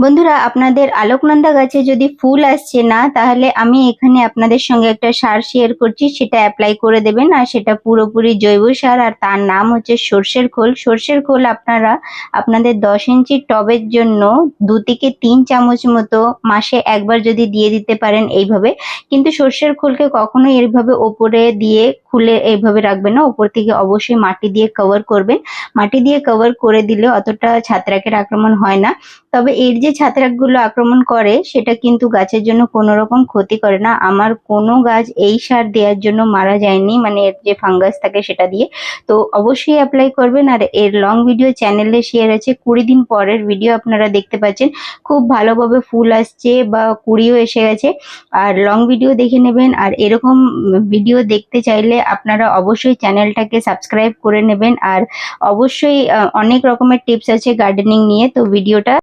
বন্ধুরা, আপনাদের আলোকনন্দা গাছে যদি ফুল আসছে না, তাহলে আমি এখানে আপনাদের সঙ্গে একটা সার শেয়ার করছি, সেটা অ্যাপ্লাই করে দেবেন। আর সেটা পুরোপুরি জৈব সার, আর তার নাম হচ্ছে সর্ষের খোল। সর্ষের খোল আপনারা আপনাদের 10 ইঞ্চি টবের জন্য 2 থেকে 3 চামচ মতো মাসে একবার যদি দিয়ে দিতে পারেন এইভাবে। কিন্তু সর্ষের খোলকে কখনোই এইভাবে ওপরে দিয়ে খুলে এইভাবে রাখবেন না, ওপর থেকে অবশ্যই মাটি দিয়ে কভার করবেন। মাটি দিয়ে কভার করে দিলে অতটা ছত্রাকের আক্রমণ হয় না। তবে এর যে ছত্রাকগুলো আক্রমণ করে সেটা কিন্তু গাছের জন্য কোনো রকম ক্ষতি করে না। আমার কোনো গাছ এই সার দেওয়ার জন্য মারা যায়নি, মানে এর যে ফাঙ্গাস থাকে সেটা দিয়ে। তো অবশ্যই অ্যাপ্লাই করবেন। আর এর লং ভিডিও চ্যানেলে শেয়ার আছে, 20 দিন পরের ভিডিও আপনারা দেখতে পাচ্ছেন। খুব ভালোভাবে ফুল আসছে বা কুড়িও এসে গেছে। আর লং ভিডিও দেখে নেবেন। আর এরকম ভিডিও দেখতে চাইলে আপনারা অবশ্যই চ্যানেলটাকে সাবস্ক্রাইব করে নেবেন। আর অবশ্যই অনেক রকমের টিপস আছে গার্ডেনিং নিয়ে, তো ভিডিওটা